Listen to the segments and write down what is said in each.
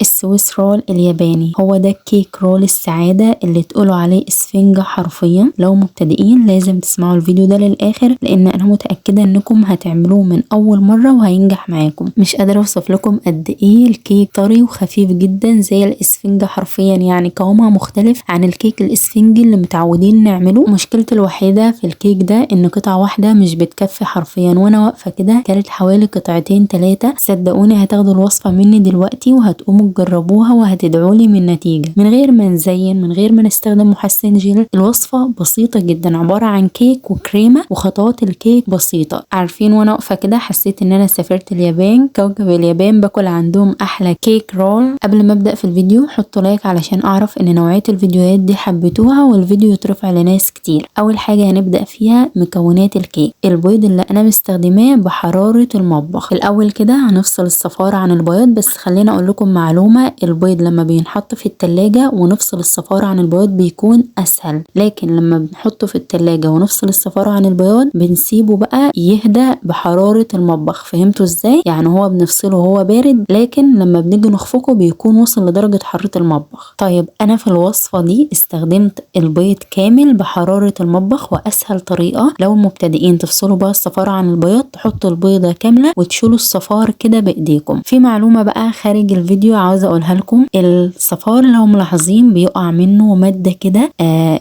السويس رول الياباني هو ده كيك رول السعادة اللي تقولوا عليه اسفنجة حرفيا. لو مبتدئين لازم تسمعوا الفيديو ده للآخر، لأن أنا متأكدة إنكم هتعملوه من أول مرة وهينجح معاكم. مش قادرة أوصف لكم قد إيه الكيك طري وخفيف جدا زي الاسفنجة حرفيا، يعني قوامها مختلف عن الكيك الاسفنجي اللي متعودين نعمله. مشكلتي الوحيدة في الكيك ده إن قطعة واحدة مش بتكفي حرفيا، وأنا واقفة كده كانت حوالي قطعتين 3. صدقوني هتاخدوا الوصفة مني دلوقتي وهتقوموا تجربوها وهتدعولي من النتيجة من غير ما نزين، من غير ما نستخدم محسن جل. الوصفة بسيطة جدا، عبارة عن كيك وكريمة، وخطوات الكيك بسيطة. عارفين وانا واقفة كده حسيت ان انا سافرت اليابان، كوكب اليابان، باكل عندهم احلى كيك رول. قبل ما ابدأ في الفيديو حطوا لايك علشان اعرف ان نوعية الفيديوهات دي حبيتوها والفيديو يترفع لناس كتير. اول حاجة هنبدأ فيها مكونات الكيك. البيض اللي انا مستخدماه بحرارة المطبخ. الاول كده هنفصل الصفار عن البياض، بس خلينا اقول لكم معلومة، البيض لما بينحط في التلاجة ونفصل الصفار عن البياض بيكون اسهل، لكن لما بنحطه في التلاجة ونفصل الصفار عن البياض بنسيبه بقى يهدى بحرارة المطبخ. فهمتوا ازاي؟ يعني هو بنفصله وهو بارد، لكن لما بنيجي نخفقه بيكون وصل لدرجة حرارة المطبخ. طيب انا في الوصفة دي استخدمت البيض كامل بحرارة المطبخ، واسهل طريقة لو المبتدئين تفصلوا بقى الصفار عن البياض، تحطوا البيضة كاملة وتشيلوا الصفار كده بايديكم. في معلومة بقى خارج الفيديو عاوزة اقولها لكم، الصفار لو ملاحظين بيقع منه مادة كده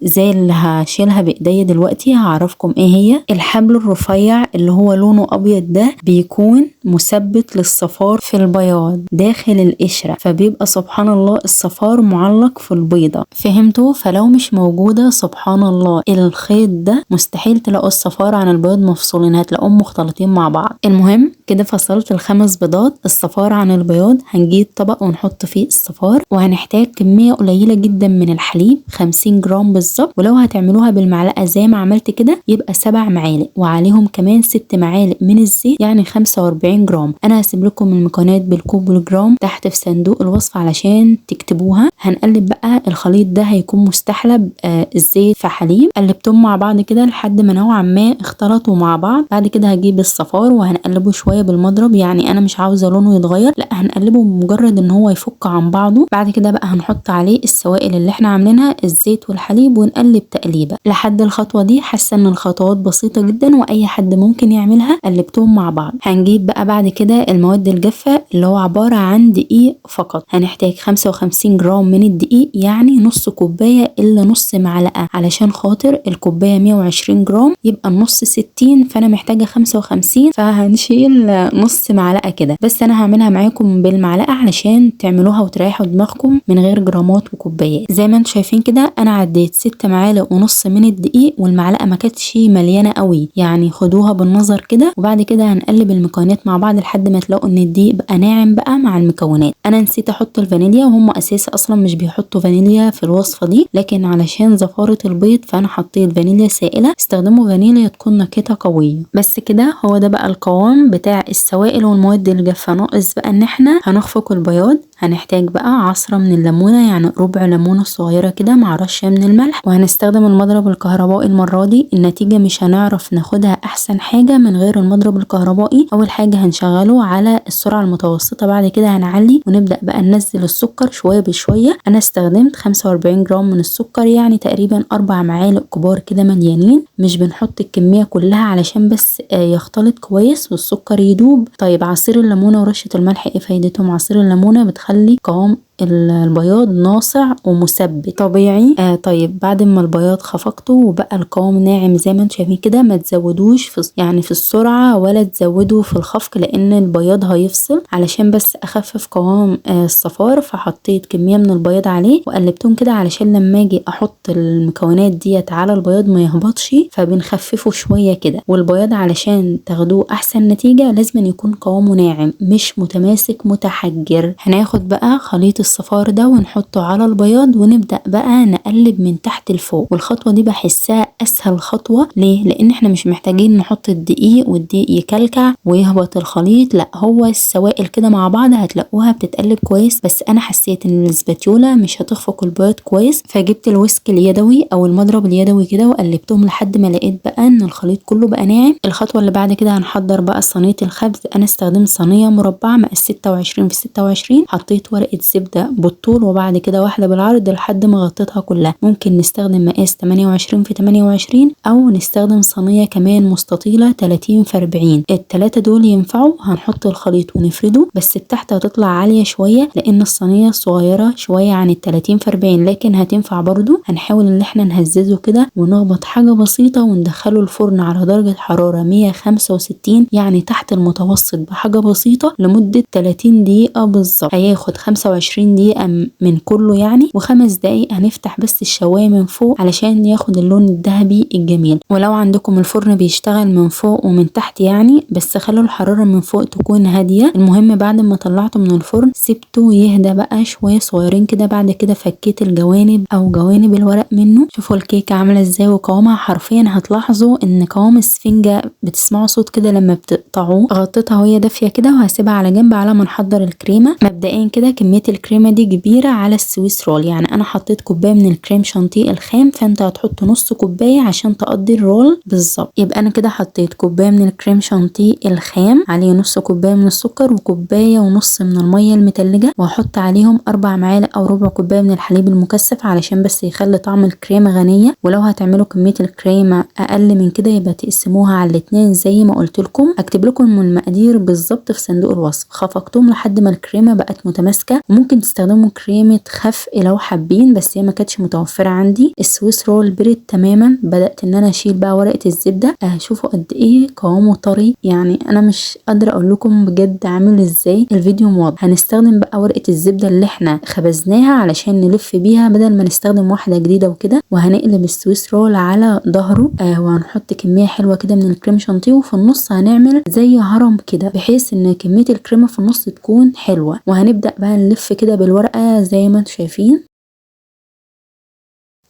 زي اللي هشيلها بايديا دلوقتي. هعرفكم ايه هي. الحبل الرفيع اللي هو لونه ابيض ده بيكون مثبت للصفار في البياض داخل القشرة، فبيبقى سبحان الله الصفار معلق في البيضة. فهمتوا؟ فلو مش موجودة سبحان الله الخيط ده مستحيل تلاقوا الصفار عن البيض مفصولين، هتلاقوهم مختلطين مع بعض. المهم كده فصلت ال5 بيضات الصفار عن البياض. هنجيب طبق ونحط فيه الصفار، وهنحتاج كمية قليلة جدا من الحليب 50 جرام بالظبط، ولو هتعملوها بالمعلقة زي ما عملت كده يبقى 7 معالق، وعليهم كمان 6 معالق من الزيت يعني 45 جرام. انا هسيب لكم المكونات بالكوب والجرام تحت في صندوق الوصف علشان تكتبوها. هنقلب بقى الخليط ده، هيكون مستحلب الزيت في حليب. قلبتهم مع بعض كده لحد ما نوعا ما اختلطوا مع بعض. بعد كده هجيب الصفار وهنقلبه شوية بالمضرب، يعني انا مش عاوزة لونه يتغير، لا هنقلبه بمجرد ان هو يفك عن بعضه. بعد كده بقى هنحط عليه السوائل اللي احنا عاملينها، الزيت والحليب، ونقلب تقليبه. لحد الخطوة دي حاسة ان الخطوات بسيطة جدا واي حد ممكن يعملها. قلبتهم مع بعض. هنجيب بقى بعد كده المواد الجافة اللي هو عبارة عن دقيق فقط. هنحتاج 55 جرام من الدقيق، يعني نص كوباية الا نص معلقة، علشان خاطر الكوباية 120 جرام يبقى النص 60، فانا محتاجة 55، فهنشيل نص معلقة كده. بس انا هعملها معاكم بالمعلقة علشان تعملوها وتريحوا دماغكم من غير جرامات وكوبايات. زي ما انتم شايفين كده انا عديت 6 معالق ونص من الدقيق، والمعلقة ما كانتش مليانة قوي، يعني خدوها بالنظر كده. وبعد كده هنقلب المكونات مع بعض لحد ما تلاقوا ان الدقيق بقى ناعم بقى مع المكونات. انا نسيت احط الفانيليا، وهم اساسا اصلا مش بيحطوا فانيليا في الوصفة دي، لكن علشان زفارة البيض فانا حطيت فانيليا سائلة. استخدموا فانيليا تكون نكهتها قوية. بس كده هو ده بقى القوام بتاع السوائل والمواد الجافة. ناقص بقى ان احنا هنخفق البياض. هنحتاج بقى عصرة من الليمونة، يعني ربع ليمونة صغيرة كده مع رشة من الملح، وهنستخدم المضرب الكهربائي المرة دي. النتيجة مش هنعرف ناخدها احسن حاجة من غير المضرب الكهربائي. اول حاجة هنشغله على السرعة المتوسطة، بعد كده هنعلي ونبدأ بقى ننزل السكر شوية بشوية. انا استخدمت 45 جرام من السكر، يعني تقريبا 4 معالق كبار كده مليانين. مش بنحط الكمية كلها علشان بس يختلط كويس والسكر يدوب. طيب عصير الليمونة ورشة الملح ايه فايدتهم؟ عصير الليمونة بتخلي قوام البياض ناصع ومثبت طبيعي. طيب بعد ما البياض خفقته وبقى القوام ناعم زي ما انتم شايفين كده، ما تزودوش في السرعة ولا تزودوا في الخفق، لان البياض هيفصل. علشان بس اخفف قوام الصفار فحطيت كمية من البياض عليه وقلبتهم كده، علشان لما اجي احط المكونات ديت على البياض ما يهبطش، فبنخففه شوية كده. والبياض علشان تاخدوه احسن نتيجة لازم يكون قوامه ناعم مش متماسك متحجر. هناخد بقى خليط الصفار ده ونحطه على البياض، ونبدأ بقى نقلب من تحت لفوق. والخطوة دي بحسها اسهل خطوة. ليه؟ لان احنا مش محتاجين نحط الدقيق والدقيق يكلكع ويهبط الخليط، لا هو السوائل كده مع بعض هتلاقوها بتتقلب كويس. بس انا حسيت ان الاسباتيولا مش هتخفق البياض كويس، فجبت الويسك اليدوي او المضرب اليدوي كده وقلبتهم لحد ما لقيت بقى ان الخليط كله بقى ناعم. الخطوة اللي بعد كده هنحضر بقى صينية الخبز. انا استخدمت صينية مربعة مقاس 26 في 26. حطيت ورقة زبدة بالطول وبعد كده واحدة بالعرض لحد ما غطيتها كلها. ممكن نستخدم مقاس 28 في 28 او نستخدم صينية كمان مستطيلة 30 في 40. التلاتة دول ينفعوا. هنحط الخليط ونفرده، بس التحت هتطلع عالية شوية لان الصينية صغيرة شوية عن ال30 في 40، لكن هتنفع برضو. هنحاول ان احنا نهززه كده ونخبط حاجة بسيطة وندخله الفرن على درجة حرارة 165، يعني تحت المتوسط بحاجة بسيطة، لمدة 30 دقيقة بالظبط. هياخد 25 دقيقة من كله يعني، و5 دقايق هنفتح بس الشواية من فوق علشان ياخد اللون الذهبي الجميل. ولو عندكم الفرن بيشتغل من فوق ومن تحت يعني، بس خلوا الحرارة من فوق تكون هادية. المهم بعد ما طلعته من الفرن سبته يهدى بقى شوية صغيرين كده. بعد كده فكيت الجوانب او جوانب الورق منه. شوفوا الكيكة عاملة ازاي وقوامها. حرفيا هتلاحظوا ان قوام السفنجة بتسمعوا صوت كده لما بتقطعوه. غطيتها وهي دافية كده وهسيبها على جنب على ما نحضر الكريمة. مبدئيا كده كمية الكريمة دي كبيرة على السويس رول، يعني انا حطيت كوباية من الكريم شانتيه الخام، فانت هتحط نص كوباية عشان تقضي الرول بالظبط. يبقى انا كده حطيت كوباية من الكريم شانتيه الخام، عليه نص كوباية من السكر وكوباية ونص من المية المتلجة، وهحط عليهم 4 معالق او ربع كوباية من الحليب المكثف علشان بس يخلي طعم الكريمة غنية. ولو هتعملوا كمية الكريمة اقل من كده يبقى تقسموها على الاتنين زي ما قلت لكم. هكتب لكم المقادير بالظبط في صندوق الوصف. خفقتهم لحد ما الكريمة بقت متماسكة. ممكن تستخدموا كريمة خفق لو حابين، بس هي ما كانتش متوفرة عندي. السويس رول برد تماما. بدأت ان انا اشيل بقى ورقة الزبدة. شوفوا قد ايه قوامه طري، يعني انا مش قادرة اقول لكم بجد عامل ازاي. الفيديو واضح. هنستخدم بقى ورقة الزبدة اللي احنا خبزناها علشان نلف بيها بدل ما نستخدم واحدة جديدة وكده. وهنقلب السويس رول على ظهره. وهنحط كمية حلوة كده من الكريم شانتيه، وفي النص هنعمل زي هرم كده بحيث ان كمية الكريمة في النص تكون حلوة. وهنبدأ بقى نلف كده بالورقة زي ما انتم شايفين.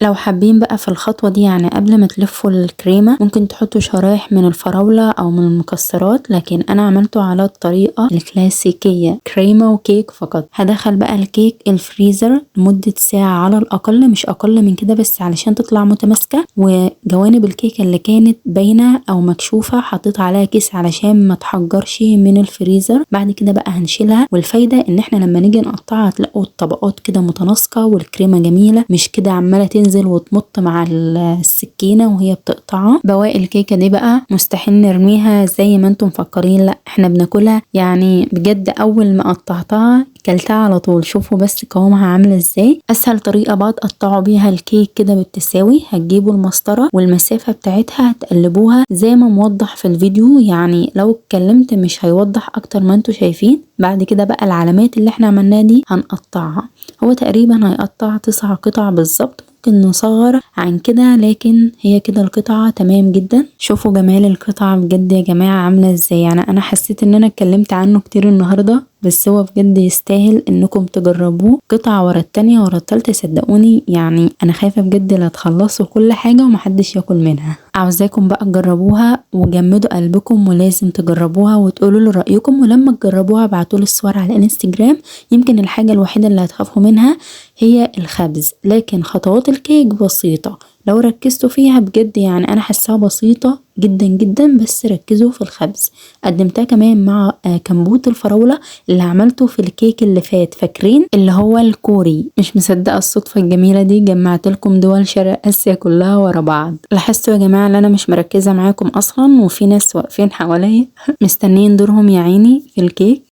لو حابين بقى في الخطوة دي يعني قبل ما تلفوا الكريمة ممكن تحطوا شرايح من الفراولة او من المكسرات، لكن انا عملته على الطريقة الكلاسيكية، كريمة وكيك فقط. هدخل بقى الكيك الفريزر لمدة ساعة على الاقل، مش اقل من كده، بس علشان تطلع متماسكة. وجوانب الكيكة اللي كانت باينة او مكشوفة حطيت عليها كيس علشان ما تحجرش من الفريزر. بعد كده بقى هنشيلها. والفايدة ان احنا لما نيجي نقطعها تلاقوا الطبقات كده متناسقة والكريمة جميلة، مش كده عمالة تنزل وتمط مع السكينة وهي بتقطعها. بواقي الكيكة دي بقى مستحيل نرميها زي ما انتم مفكرين، لا احنا بناكلها. يعني بجد اول ما قطعتها كلتها على طول. شوفوا بس قوامها عامله ازاي. اسهل طريقه بقى تقطعوا بيها الكيك كده بالتساوي، هتجيبوا المسطره والمسافه بتاعتها هتقلبوها زي ما موضح في الفيديو، يعني لو اتكلمت مش هيوضح اكتر ما انتم شايفين. بعد كده بقى العلامات اللي احنا عملناها دي هنقطعها. هو تقريبا هيقطع 9 قطع بالظبط، ممكن نصغر عن كده، لكن هي كده القطعة تمام جدا. شوفوا جمال القطعة بجد يا جماعة عاملة ازاي. يعني انا حسيت ان انا اتكلمت عنه كتير النهاردة، بس هو بجد يستاهل انكم تجربوه قطعة ورا التانية ورا التالتة. صدقوني يعني انا خايفة بجد لا تخلصوا كل حاجة ومحدش ياكل منها. عاوزاكم بقى تجربوها وجمدوا قلبكم، ولازم تجربوها وتقولوا لي رأيكم. ولما تجربوها ابعتولي الصور على الانستجرام. يمكن الحاجة الوحيدة اللي هتخافوا منها هي الخبز، لكن خطوات الكيك بسيطة لو ركزتوا فيها بجد. يعني انا حاساها بسيطة جدا جدا، بس ركزوا في الخبز. قدمتها كمان مع كمبوت الفراولة اللي عملته في الكيك اللي فات، فاكرين اللي هو الكوري. مش مصدقة الصدفة الجميلة دي، جمعت لكم دول شرق اسيا كلها ورا بعض. لاحظتوا يا جماعة ان انا مش مركزة معاكم اصلا، وفي ناس واقفين حواليا مستنيين دورهم يا عيني في الكيك.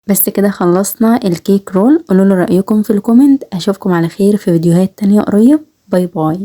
بس كده خلصنا الكيك رول. قولوا لي رأيكم في الكومنت. اشوفكم على خير في فيديوهات تانية قريب. باي باي.